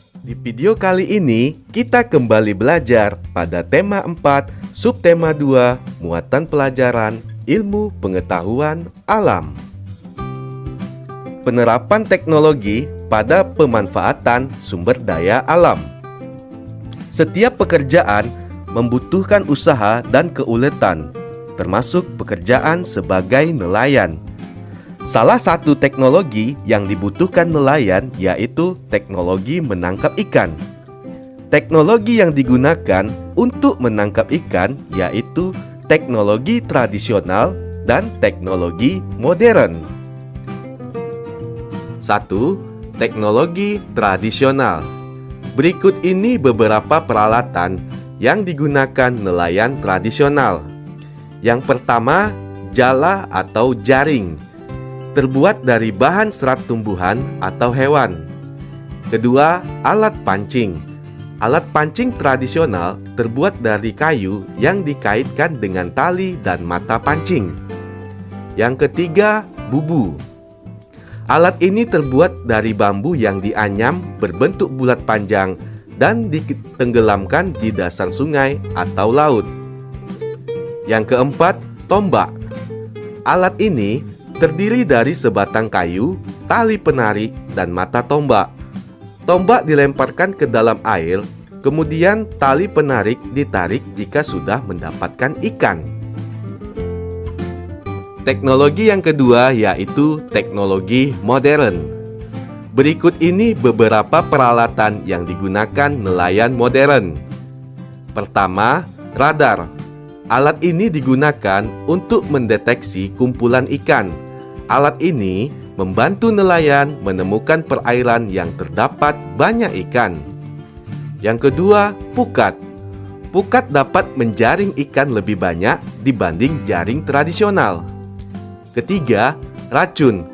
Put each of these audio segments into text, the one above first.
Di video kali ini, kita kembali belajar pada tema 4, subtema 2, muatan pelajaran, ilmu pengetahuan alam. Penerapan teknologi pada pemanfaatan sumber daya alam. Setiap pekerjaan membutuhkan usaha dan keuletan, termasuk pekerjaan sebagai nelayan. Salah satu teknologi yang dibutuhkan nelayan yaitu teknologi menangkap ikan. Teknologi yang digunakan untuk menangkap ikan yaitu teknologi tradisional dan teknologi modern. 1. Teknologi tradisional. Berikut ini beberapa peralatan yang digunakan nelayan tradisional. Yang pertama, jala atau jaring, terbuat dari bahan serat tumbuhan atau hewan. Kedua, alat pancing. Alat pancing tradisional terbuat dari kayu yang dikaitkan dengan tali dan mata pancing. Yang ketiga, bubu. Alat ini terbuat dari bambu yang dianyam berbentuk bulat panjang dan ditenggelamkan di dasar sungai atau laut. Yang keempat, tombak. Alat ini terdiri dari sebatang kayu, tali penarik, dan mata tombak. Tombak dilemparkan ke dalam air, kemudian tali penarik ditarik jika sudah mendapatkan ikan. Teknologi yang kedua yaitu teknologi modern. Berikut ini beberapa peralatan yang digunakan nelayan modern. Pertama, radar. Alat ini digunakan untuk mendeteksi kumpulan ikan. Alat ini membantu nelayan menemukan perairan yang terdapat banyak ikan. Yang kedua, pukat. Pukat dapat menjaring ikan lebih banyak dibanding jaring tradisional. Ketiga, racun.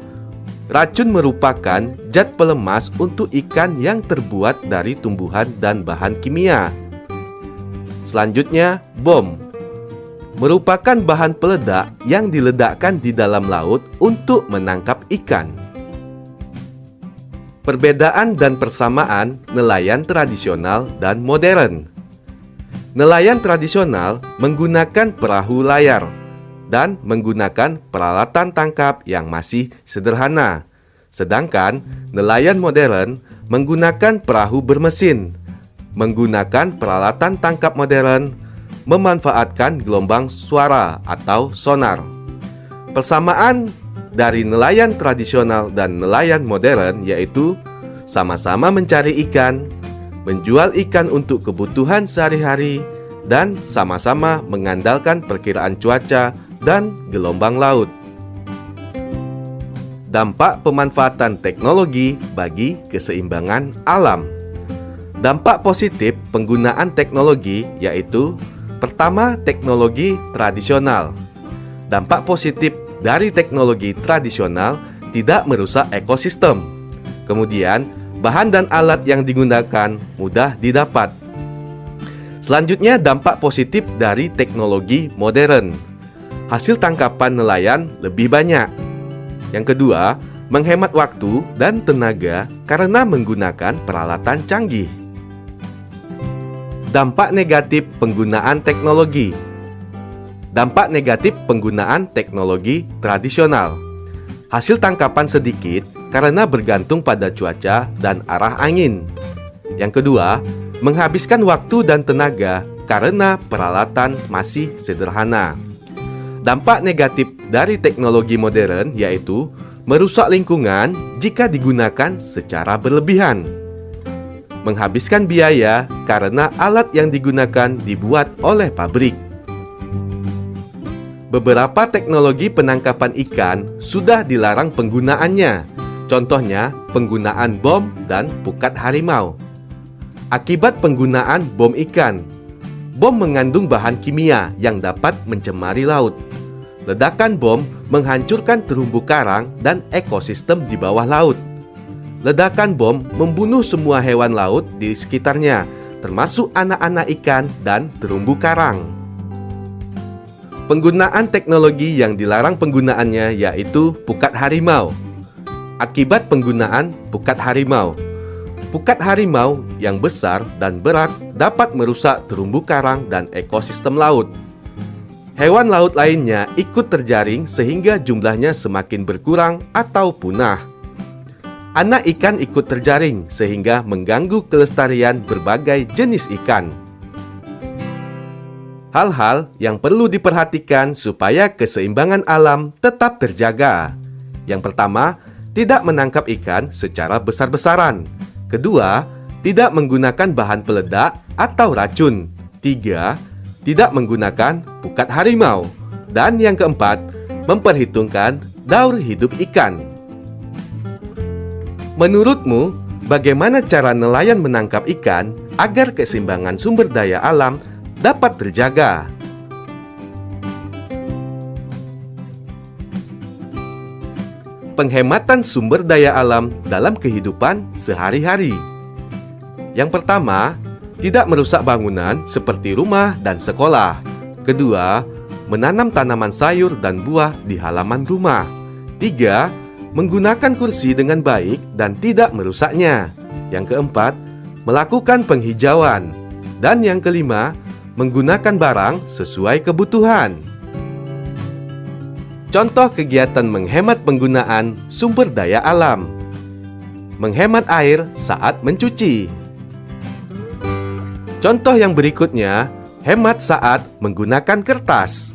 Racun merupakan zat pelemas untuk ikan yang terbuat dari tumbuhan dan bahan kimia. Selanjutnya, bom. Merupakan bahan peledak yang diledakkan di dalam laut untuk menangkap ikan. Perbedaan dan persamaan nelayan tradisional dan modern. Nelayan tradisional menggunakan perahu layar dan menggunakan peralatan tangkap yang masih sederhana. Sedangkan nelayan modern menggunakan perahu bermesin, menggunakan peralatan tangkap modern, memanfaatkan gelombang suara atau sonar. Persamaan dari nelayan tradisional dan nelayan modern yaitu sama-sama mencari ikan, menjual ikan untuk kebutuhan sehari-hari, dan sama-sama mengandalkan perkiraan cuaca dan gelombang laut. Dampak pemanfaatan teknologi bagi keseimbangan alam. Dampak positif penggunaan teknologi yaitu: pertama, teknologi tradisional. Dampak positif dari teknologi tradisional tidak merusak ekosistem. Kemudian, bahan dan alat yang digunakan mudah didapat. Selanjutnya, dampak positif dari teknologi modern. Hasil tangkapan nelayan lebih banyak. Yang kedua, menghemat waktu dan tenaga karena menggunakan peralatan canggih. Dampak negatif penggunaan teknologi. Dampak negatif penggunaan teknologi tradisional. Hasil tangkapan sedikit karena bergantung pada cuaca dan arah angin. Yang kedua, menghabiskan waktu dan tenaga karena peralatan masih sederhana. Dampak negatif dari teknologi modern yaitu merusak lingkungan jika digunakan secara berlebihan. Menghabiskan biaya karena alat yang digunakan dibuat oleh pabrik. Beberapa teknologi penangkapan ikan sudah dilarang penggunaannya. Contohnya, penggunaan bom dan pukat harimau. Akibat penggunaan bom ikan. Bom mengandung bahan kimia yang dapat mencemari laut. Ledakan bom menghancurkan terumbu karang dan ekosistem di bawah laut. Ledakan bom membunuh semua hewan laut di sekitarnya, termasuk anak-anak ikan dan terumbu karang. Penggunaan teknologi yang dilarang penggunaannya yaitu pukat harimau. Akibat penggunaan pukat harimau. pukat harimau yang besar dan berat dapat merusak terumbu karang dan ekosistem laut. Hewan laut lainnya ikut terjaring sehingga jumlahnya semakin berkurang atau punah. Anak ikan ikut terjaring sehingga mengganggu kelestarian berbagai jenis ikan. Hal-hal yang perlu diperhatikan supaya keseimbangan alam tetap terjaga. Yang pertama, tidak menangkap ikan secara besar-besaran. Kedua, tidak menggunakan bahan peledak atau racun. Tiga, tidak menggunakan pukat harimau. Dan yang keempat, memperhitungkan daur hidup ikan. Menurutmu, bagaimana cara nelayan menangkap ikan agar keseimbangan sumber daya alam dapat terjaga? Penghematan sumber daya alam dalam kehidupan sehari-hari. Yang pertama, tidak merusak bangunan seperti rumah dan sekolah. Kedua, menanam tanaman sayur dan buah di halaman rumah. Tiga, menggunakan kursi dengan baik dan tidak merusaknya. Yang keempat, melakukan penghijauan. Dan yang kelima, menggunakan barang sesuai kebutuhan. Contoh kegiatan menghemat penggunaan sumber daya alam. Menghemat air saat mencuci. Contoh yang berikutnya, hemat saat menggunakan kertas.